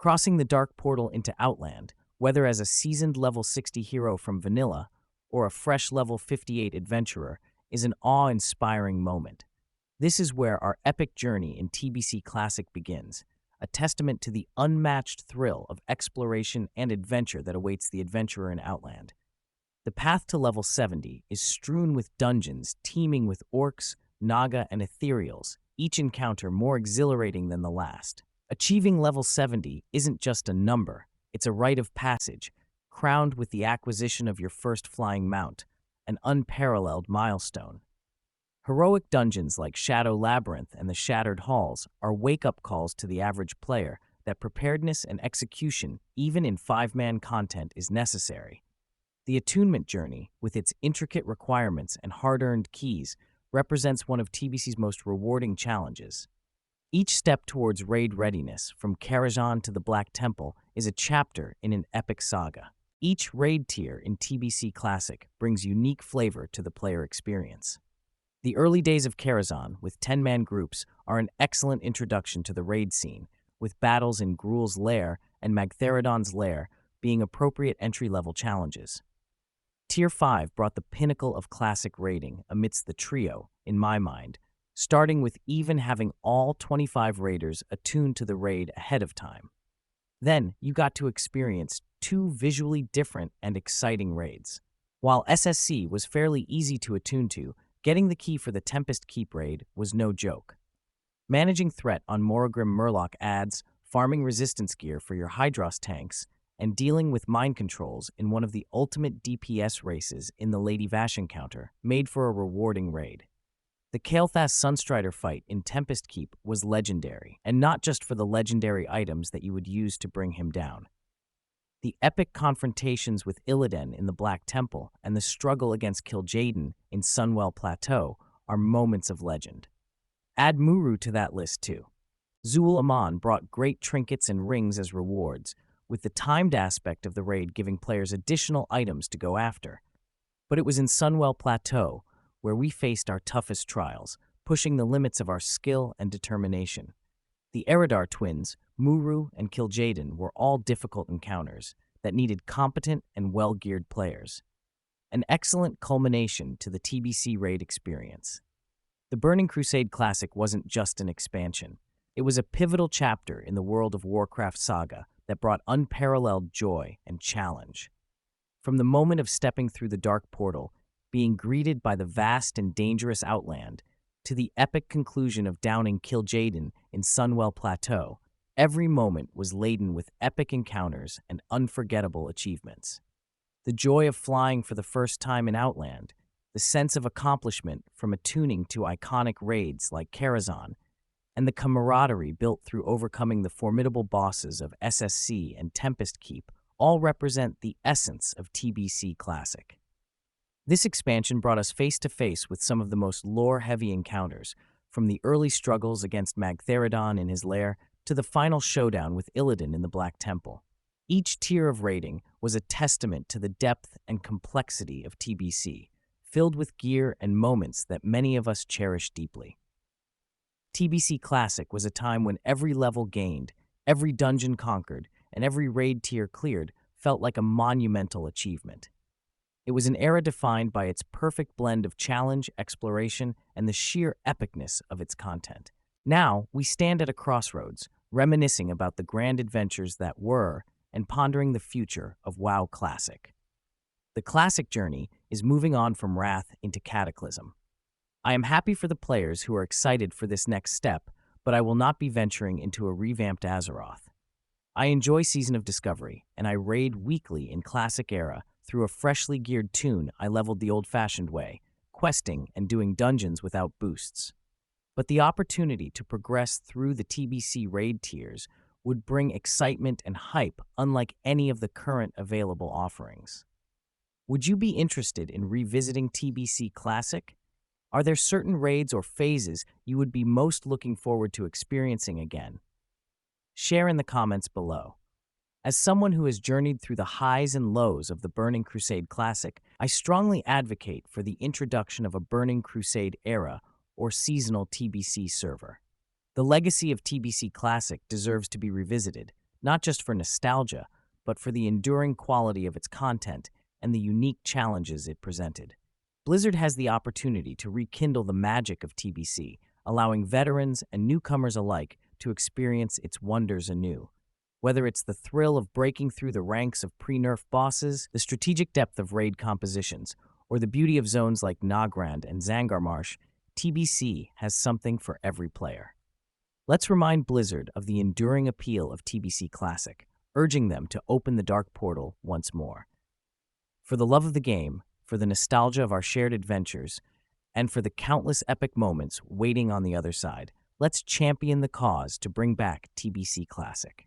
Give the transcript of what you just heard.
Crossing the dark portal into Outland, whether as a seasoned level 60 hero from vanilla or a fresh level 58 adventurer, is an awe-inspiring moment. This is where our epic journey in TBC Classic begins, a testament to the unmatched thrill of exploration and adventure that awaits the adventurer in Outland. The path to level 70 is strewn with dungeons teeming with orcs, naga, and ethereals, each encounter more exhilarating than the last. Achieving level 70 isn't just a number, it's a rite of passage, crowned with the acquisition of your first flying mount, an unparalleled milestone. Heroic dungeons like Shadow Labyrinth and the Shattered Halls are wake-up calls to the average player that preparedness and execution, even in 5-man content, is necessary. The attunement journey, with its intricate requirements and hard-earned keys, represents one of TBC's most rewarding challenges. Each step towards raid readiness, from Karajan to the Black Temple, is a chapter in an epic saga. Each raid tier in TBC Classic brings unique flavor to the player experience. The early days of Karajan, with 10-man groups, are an excellent introduction to the raid scene, with battles in Gruul's Lair and Magtheridon's Lair being appropriate entry-level challenges. Tier 5 brought the pinnacle of classic raiding amidst the trio, in my mind, starting with even having all 25 raiders attuned to the raid ahead of time. Then you got to experience 2 visually different and exciting raids. While SSC was fairly easy to attune to, getting the key for the Tempest Keep raid was no joke. Managing threat on Morogrim Murloc adds, farming resistance gear for your Hydros tanks, and dealing with mind controls in one of the ultimate DPS races in the Lady Vash encounter made for a rewarding raid. The Kael'thas Sunstrider fight in Tempest Keep was legendary, and not just for the legendary items that you would use to bring him down. The epic confrontations with Illidan in the Black Temple and the struggle against Kil'jaeden in Sunwell Plateau are moments of legend. Add Muru to that list too. Zul Aman brought great trinkets and rings as rewards, with the timed aspect of the raid giving players additional items to go after. But it was in Sunwell Plateau where we faced our toughest trials, pushing the limits of our skill and determination. The Eridar twins, Muru and Kil'jaeden, were all difficult encounters that needed competent and well-geared players. An excellent culmination to the TBC raid experience. The Burning Crusade Classic wasn't just an expansion. It was a pivotal chapter in the World of Warcraft saga that brought unparalleled joy and challenge. From the moment of stepping through the dark portal, being greeted by the vast and dangerous Outland, to the epic conclusion of downing Kil'jaeden in Sunwell Plateau, every moment was laden with epic encounters and unforgettable achievements. The joy of flying for the first time in Outland, the sense of accomplishment from attuning to iconic raids like Karajan, and the camaraderie built through overcoming the formidable bosses of SSC and Tempest Keep all represent the essence of TBC Classic. This expansion brought us face-to-face with some of the most lore-heavy encounters, from the early struggles against Magtheridon in his lair to the final showdown with Illidan in the Black Temple. Each tier of raiding was a testament to the depth and complexity of TBC, filled with gear and moments that many of us cherish deeply. TBC Classic was a time when every level gained, every dungeon conquered, and every raid tier cleared felt like a monumental achievement. It was an era defined by its perfect blend of challenge, exploration, and the sheer epicness of its content. Now, we stand at a crossroads, reminiscing about the grand adventures that were and pondering the future of WoW Classic. The Classic journey is moving on from Wrath into Cataclysm. I am happy for the players who are excited for this next step, but I will not be venturing into a revamped Azeroth. I enjoy Season of Discovery, and I raid weekly in Classic Era. Through a freshly geared tune, I leveled the old-fashioned way, questing and doing dungeons without boosts. But the opportunity to progress through the TBC raid tiers would bring excitement and hype unlike any of the current available offerings. Would you be interested in revisiting TBC Classic? Are there certain raids or phases you would be most looking forward to experiencing again? Share in the comments below. As someone who has journeyed through the highs and lows of the Burning Crusade Classic, I strongly advocate for the introduction of a Burning Crusade Era or seasonal TBC server. The legacy of TBC Classic deserves to be revisited, not just for nostalgia, but for the enduring quality of its content and the unique challenges it presented. Blizzard has the opportunity to rekindle the magic of TBC, allowing veterans and newcomers alike to experience its wonders anew. Whether it's the thrill of breaking through the ranks of pre-nerf bosses, the strategic depth of raid compositions, or the beauty of zones like Nagrand and Zangarmarsh, TBC has something for every player. Let's remind Blizzard of the enduring appeal of TBC Classic, urging them to open the dark portal once more. For the love of the game, for the nostalgia of our shared adventures, and for the countless epic moments waiting on the other side, let's champion the cause to bring back TBC Classic.